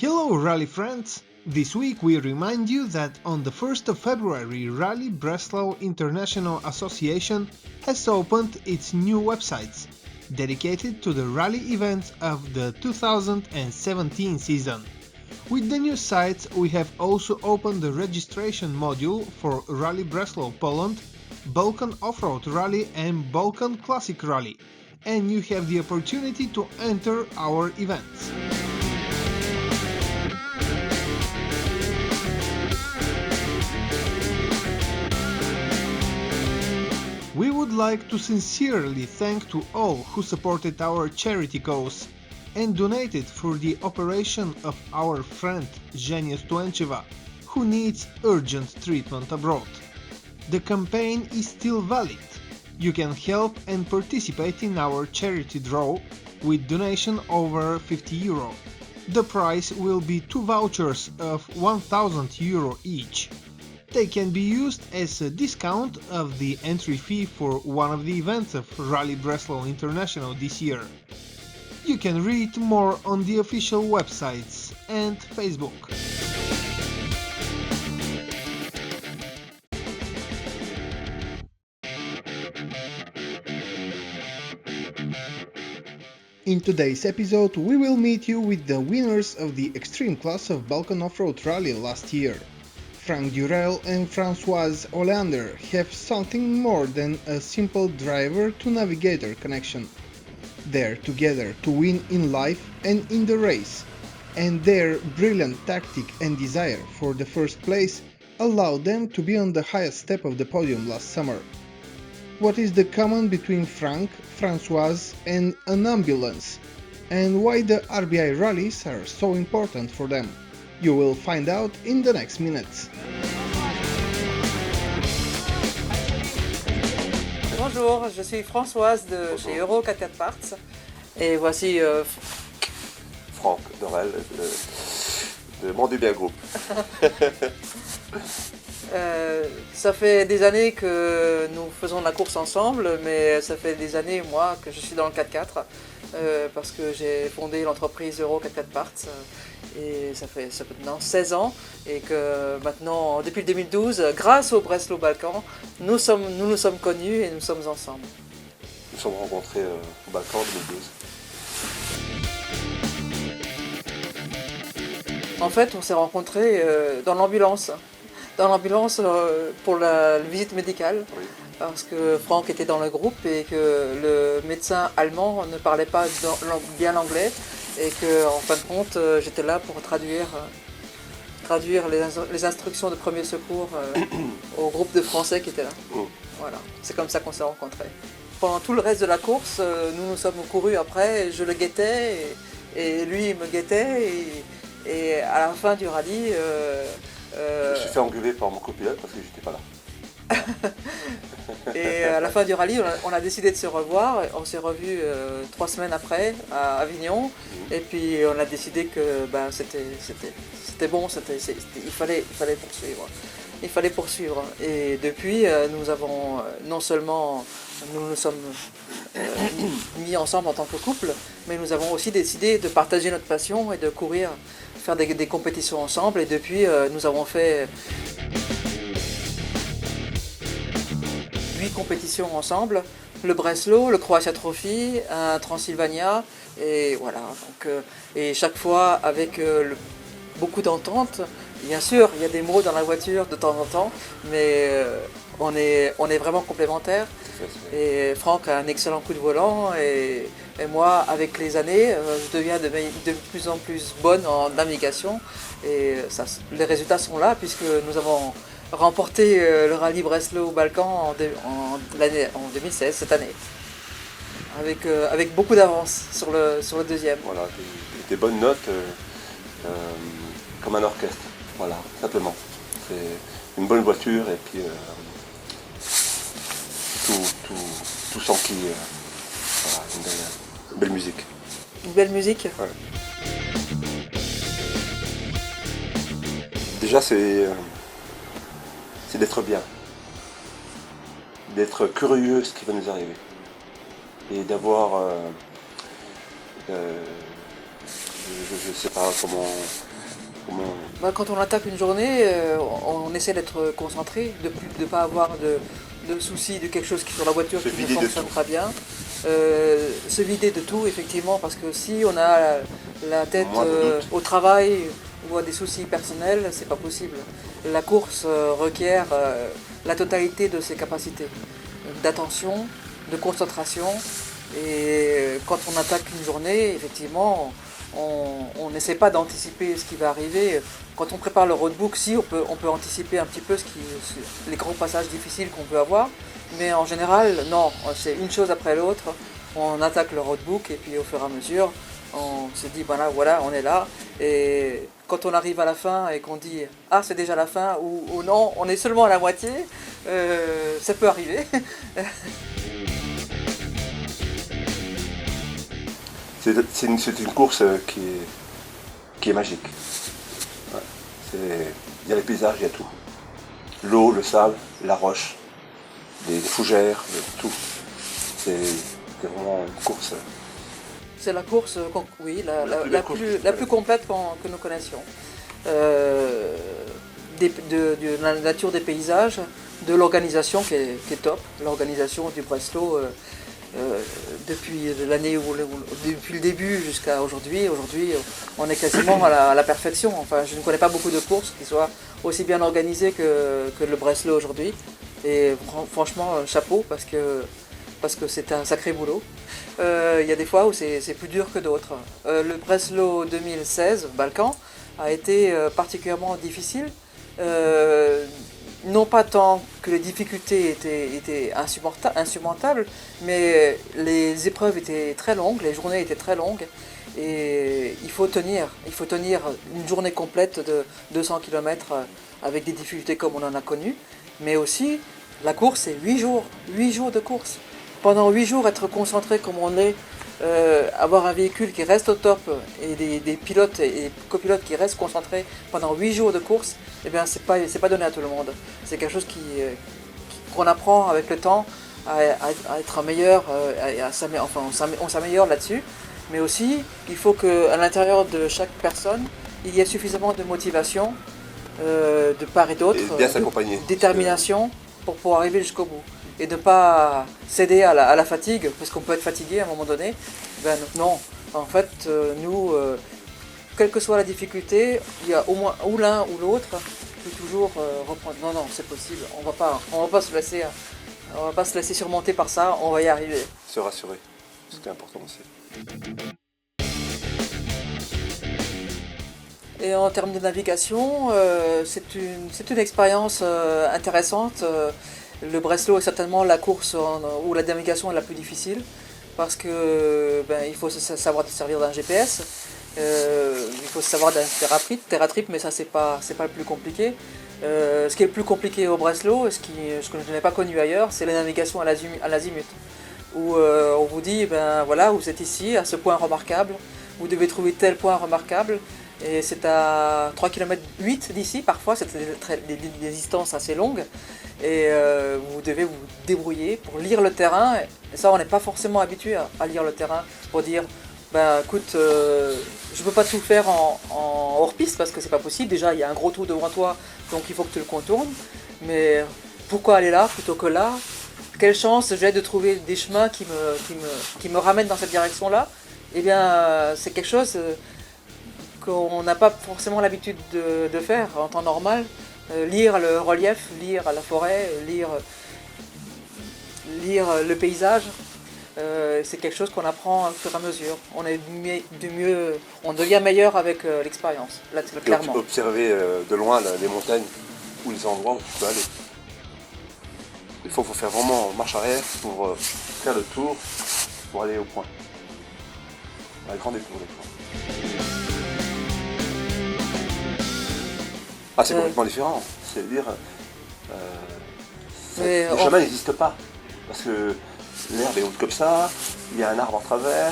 Hello Rally friends! This week we remind you that on the 1st of February Rally Breslau International Association has opened its new websites, dedicated to the rally events of the 2017 season. With the new sites we have also opened the registration module for Rally Breslau Poland, Balkan Off-Road Rally and Balkan Classic Rally, and you have the opportunity to enter our events. We would like to sincerely thank to all who supported our charity cause and donated for the operation of our friend Zhenya Stuencheva, who needs urgent treatment abroad. The campaign is still valid. You can help and participate in our charity draw with donation over €50. The prize will be 2 vouchers of €1,000 each. They can be used as a discount of the entry fee for one of the events of Rally Breslau International this year. You can read more on the official websites and Facebook. In today's episode we will meet you with the winners of the extreme class of Balkan Off-Road Rally last year. Frank Durel and Françoise Hollander have something more than a simple driver-to-navigator connection. They're together to win in life and in the race, and their brilliant tactic and desire for the first place allowed them to be on the highest step of the podium last summer. What is the common between Frank, Françoise and an ambulance, and why the RBI rallies are so important for them? You will find out in the next minutes. Bonjour, je suis Françoise de chez Euro 4x4 Parts et voici Franck Dorel de Mondubien Group. Ça fait des années que nous faisons la course ensemble, mais ça fait des années moi que je suis dans le 4x4 parce que j'ai fondé l'entreprise Euro 4x4 Parts et ça fait maintenant 16 ans et que maintenant depuis 2012, grâce au Breslau Balkan, nous nous sommes connus et nous sommes ensemble. Nous sommes rencontrés au Balkan en 2012. En fait, on s'est rencontrés dans l'ambulance. Pour la visite médicale, oui. Parce que Franck était dans le groupe et que le médecin allemand ne parlait pas bien l'anglais et que en fin de compte j'étais là pour traduire les instructions de premier secours au groupe de Français qui était là. Voilà, c'est comme ça qu'on s'est rencontrés. Pendant tout le reste de la course, nous sommes courus après, je le guettais et lui il me guettait et à la fin du rallye je me suis fait engueuler par mon copilote parce que j'étais pas là. Et à la fin du rallye, on a décidé de se revoir. On s'est revus 3 semaines après à Avignon. Et puis on a décidé que c'était bon, il fallait poursuivre. Il fallait poursuivre. Et depuis, nous avons non seulement nous sommes mis ensemble en tant que couple, mais nous avons aussi décidé de partager notre passion et de courir, faire des compétitions ensemble. Et depuis, nous avons fait 8 compétitions ensemble, le Breslau, le Croatia Trophy, un Transylvania, et voilà. Donc, et chaque fois avec beaucoup d'entente. Bien sûr, il y a des mots dans la voiture de temps en temps, mais on est vraiment complémentaires. Et Franck a un excellent coup de volant, et moi, avec les années, je deviens de plus en plus bonne en navigation. Et les résultats sont là, puisque nous avons remporté le rallye Breslau Balkan en 2016, cette année, avec beaucoup d'avance sur le deuxième. Voilà, des bonnes notes comme un orchestre, voilà, simplement. C'est une bonne voiture et puis tout s'enquille, voilà, une belle musique. Une belle musique. Ouais. Déjà c'est d'être bien, d'être curieux de ce qui va nous arriver et d'avoir Je ne sais pas comment... Bah, quand on attaque une journée, on essaie d'être concentré, de ne pas avoir de soucis de quelque chose qui sur la voiture Se qui ne vider de fonctionne tout. pas bien. Se vider de tout, effectivement, parce que si on a la tête Moindre doute. au travail ou à des soucis personnels, c'est pas possible. La course requiert la totalité de ses capacités d'attention, de concentration. Et quand on attaque une journée, effectivement, on n'essaie pas d'anticiper ce qui va arriver. Quand on prépare le roadbook, si on peut anticiper un petit peu les grands passages difficiles qu'on peut avoir, mais en général, non, c'est une chose après l'autre. On attaque le roadbook et puis au fur et à mesure, on se dit voilà, on est là. Et quand on arrive à la fin et qu'on dit ah c'est déjà la fin ou non, on est seulement à la moitié, ça peut arriver. C'est une course qui est magique. Ouais. Il y a les paysages, il y a tout. L'eau, le sable, la roche, les fougères, tout. C'est vraiment une course. C'est la course, oui, la plus complète que nous connaissions. De la nature des paysages, de l'organisation qui est top, l'organisation du Breslau depuis depuis le début jusqu'à aujourd'hui. Aujourd'hui, on est quasiment à la perfection. Enfin, je ne connais pas beaucoup de courses qui soient aussi bien organisées que le Breslau aujourd'hui. Et franchement, chapeau parce que c'est un sacré boulot. Il y a des fois où c'est plus dur que d'autres. Le Breslau 2016, Balkan, a été particulièrement difficile. Non pas tant que les difficultés étaient insurmontables, mais les épreuves étaient très longues, les journées étaient très longues, et il faut tenir une journée complète de 200 km avec des difficultés comme on en a connu, mais aussi la course c'est 8 jours de course. Pendant 8 jours être concentré comme on est, avoir un véhicule qui reste au top et des pilotes et copilotes qui restent concentrés pendant 8 jours de course, eh bien c'est pas donné à tout le monde. C'est quelque chose qu'on apprend avec le temps à être meilleur, on s'améliore là-dessus, mais aussi il faut qu'à l'intérieur de chaque personne, il y ait suffisamment de motivation de part et d'autre, Et bien s'accompagner. détermination pour pouvoir arriver jusqu'au bout. Et de ne pas céder à la fatigue, parce qu'on peut être fatigué à un moment donné. Ben non, en fait, nous, quelle que soit la difficulté, il y a au moins ou l'un ou l'autre peut toujours reprendre. Non, c'est possible, on va pas se laisser surmonter par ça, on va y arriver. Se rassurer, c'est important aussi. Et en termes de navigation, c'est une expérience intéressante. Le Breslau est certainement la course où la navigation est la plus difficile parce que il faut savoir se servir d'un GPS, il faut savoir d'un TerraTrip, mais ça c'est pas le plus compliqué. Ce qui est le plus compliqué au Breslau, ce que je n'ai pas connu ailleurs, c'est la navigation à l'azimut, où on vous dit voilà, vous êtes ici à ce point remarquable, vous devez trouver tel point remarquable. Et c'est à 3,8 km d'ici, parfois, c'est des distances assez longues. Et vous devez vous débrouiller pour lire le terrain. Et ça, on n'est pas forcément habitué à lire le terrain pour dire écoute, je peux pas tout faire en hors-piste parce que c'est pas possible. Déjà, il y a un gros trou devant toi, donc il faut que tu le contournes. Mais pourquoi aller là plutôt que là? Quelle chance j'ai de trouver des chemins qui me ramènent dans cette direction-là? Eh bien, c'est quelque chose qu'on n'a pas forcément l'habitude de faire en temps normal. Lire le relief, lire la forêt, lire le paysage, c'est quelque chose qu'on apprend au fur et à mesure. On devient meilleur avec l'expérience, là, clairement. Observer de loin les montagnes ou les endroits où tu peux aller. Il faut faire vraiment marche arrière pour faire le tour, pour aller au point. Un grand détour des fois. Ah, c'est complètement différent. C'est-à-dire, le chemin n'existe pas. Parce que l'herbe est haute comme ça, il y a un arbre en travers,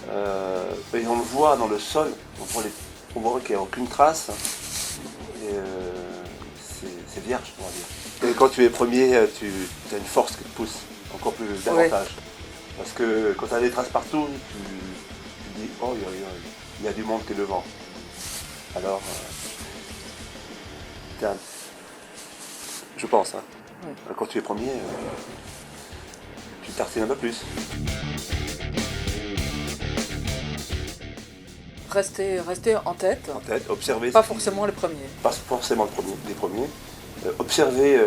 et on le voit dans le sol, on voit qu'il n'y a aucune trace. Et c'est vierge, on va dire. Et quand tu es premier, tu as une force qui te pousse encore plus davantage. Parce que quand tu as des traces partout, tu dis oh, il y a du monde qui est devant. Alors, je pense, hein. Ouais. Quand tu es premier, tu tartines un peu plus. Rester en tête, En tête, observer. pas forcément les premiers. Pas forcément les premiers. Observer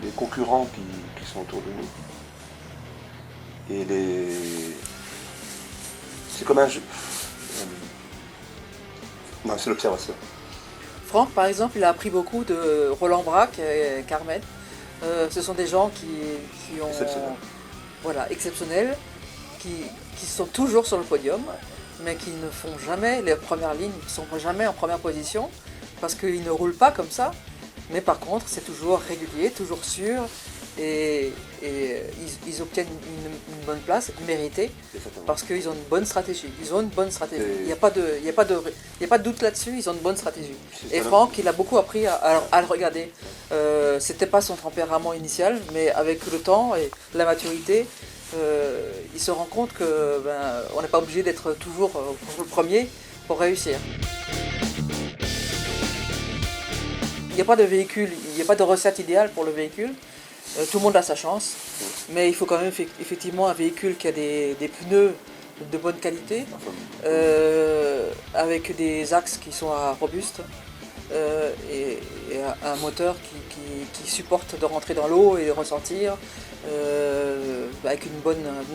les concurrents qui sont autour de nous. Et c'est comme un jeu. Non, c'est l'observation. Franck, par exemple, il a appris beaucoup de Roland Braque et Carmen. Ce sont des gens qui ont... Exceptionnel. Voilà, exceptionnels, qui sont toujours sur le podium, mais qui ne font jamais les premières lignes, qui ne sont jamais en première position, parce qu'ils ne roulent pas comme ça. Mais par contre, c'est toujours régulier, toujours sûr, et ils obtiennent une bonne place, méritée, Exactement. parce qu'ils ont une bonne stratégie. Ils ont une bonne stratégie. Et- Il n'y a pas de doute là-dessus, ils ont une bonne stratégie. C'est Et un- Franck, il a beaucoup appris à le regarder. C'était pas son tempérament initial, mais avec le temps et la maturité, il se rend compte que on n'est pas obligé d'être toujours le premier pour réussir. Il n'y a pas de véhicule, il n'y a pas de recette idéale pour le véhicule. Tout le monde a sa chance, mais il faut quand même effectivement un véhicule qui a des pneus de bonne qualité, avec des axes qui sont robustes, et un moteur qui supporte de rentrer dans l'eau et de ressortir, avec une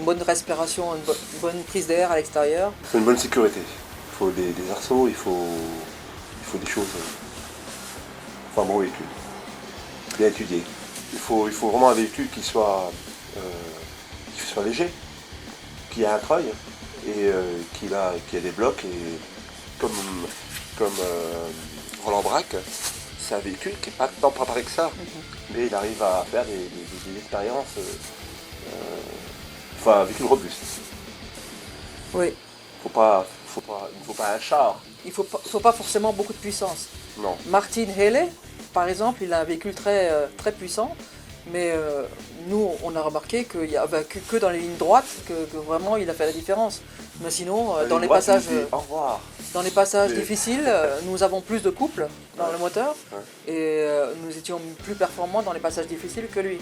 bonne respiration, une bonne prise d'air à l'extérieur. Il faut une bonne sécurité. Il faut des arceaux, il faut des choses. Un bon véhicule, bien étudié. Il faut vraiment un véhicule qui soit léger, qui a un treuil et qui a des blocs. Et comme Roland Braque, c'est un véhicule qui n'est pas tant préparé que ça, mais il arrive à faire des expériences. Un véhicule robuste. Oui. Il ne faut pas un char. Il faut pas forcément beaucoup de puissance. Non. Martin Hele, par exemple, il a un véhicule très puissant, mais nous, on a remarqué qu'il n'y a que dans les lignes droites que vraiment il a fait la différence. Mais sinon, dans les passages, Au revoir. Mais- difficiles, nous avons plus de couple dans le moteur, Ouais. et nous étions plus performants dans les passages difficiles que lui.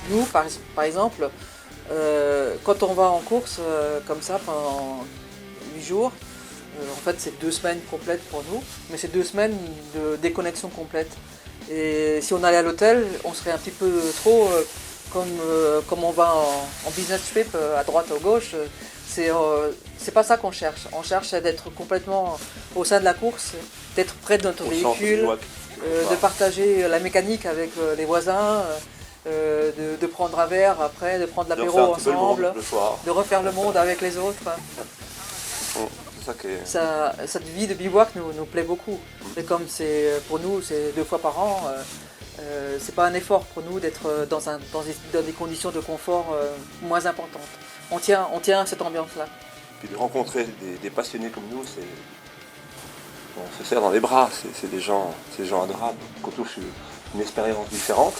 Nous, par exemple, quand on va en course comme ça pendant 8 jours, en fait c'est 2 semaines complètes pour nous, mais c'est 2 semaines de déconnexion complète. Et si on allait à l'hôtel, on serait un petit peu trop comme on va en business trip à droite ou à gauche. C'est pas ça qu'on cherche. On cherche à d'être complètement au sein de la course, d'être près de notre Au centre du véhicule, WAC. de partager la mécanique avec les voisins, de prendre un verre après, de prendre De l'apéro refaire un petit peu le ensemble, monde le soir. de refaire le monde avec les autres. C'est ça qui est. Cette vie de bivouac nous plaît beaucoup. Et comme pour nous, c'est 2 fois par an, c'est pas un effort pour nous d'être dans des conditions de confort moins importantes. On tient à cette ambiance-là. Puis de rencontrer des passionnés comme nous, on se serre dans les bras. C'est des gens adorables, qui ont tous une expérience différente.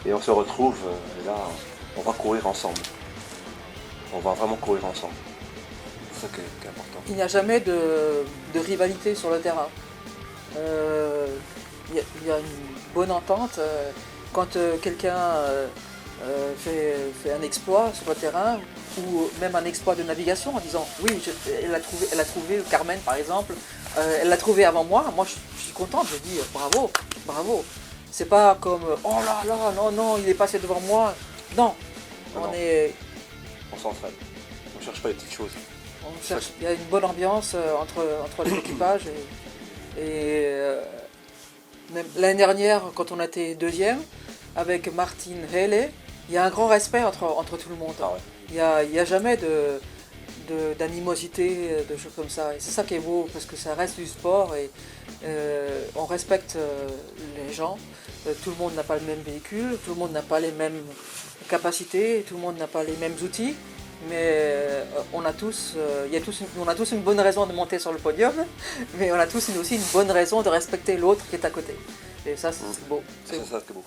Et on se retrouve, et là, on va courir ensemble. On va vraiment courir ensemble. C'est ça qui est important. Il n'y a jamais de rivalité sur le terrain. Il y a une bonne entente. Quand quelqu'un fait un exploit sur le terrain, ou même un exploit de navigation en disant oui, elle a trouvé Carmen par exemple, elle l'a trouvé avant moi, je suis contente, je dis bravo, bravo. C'est pas comme oh là là, non, il est passé devant moi. Non, Non. On s'entraide. On ne cherche pas les petites choses. il y a une bonne ambiance entre les équipages même l'année dernière, quand on était 2e avec Martin Hele, il y a un grand respect entre tout le monde. Ah ouais. Il n'y a jamais d'animosité, de choses comme ça. Et c'est ça qui est beau, parce que ça reste du sport et on respecte les gens. Tout le monde n'a pas le même véhicule, tout le monde n'a pas les mêmes capacités, tout le monde n'a pas les mêmes outils. Mais on a tous une bonne raison de monter sur le podium, mais on a tous aussi une bonne raison de respecter l'autre qui est à côté. Et ça, c'est beau. C'est ça qui est beau.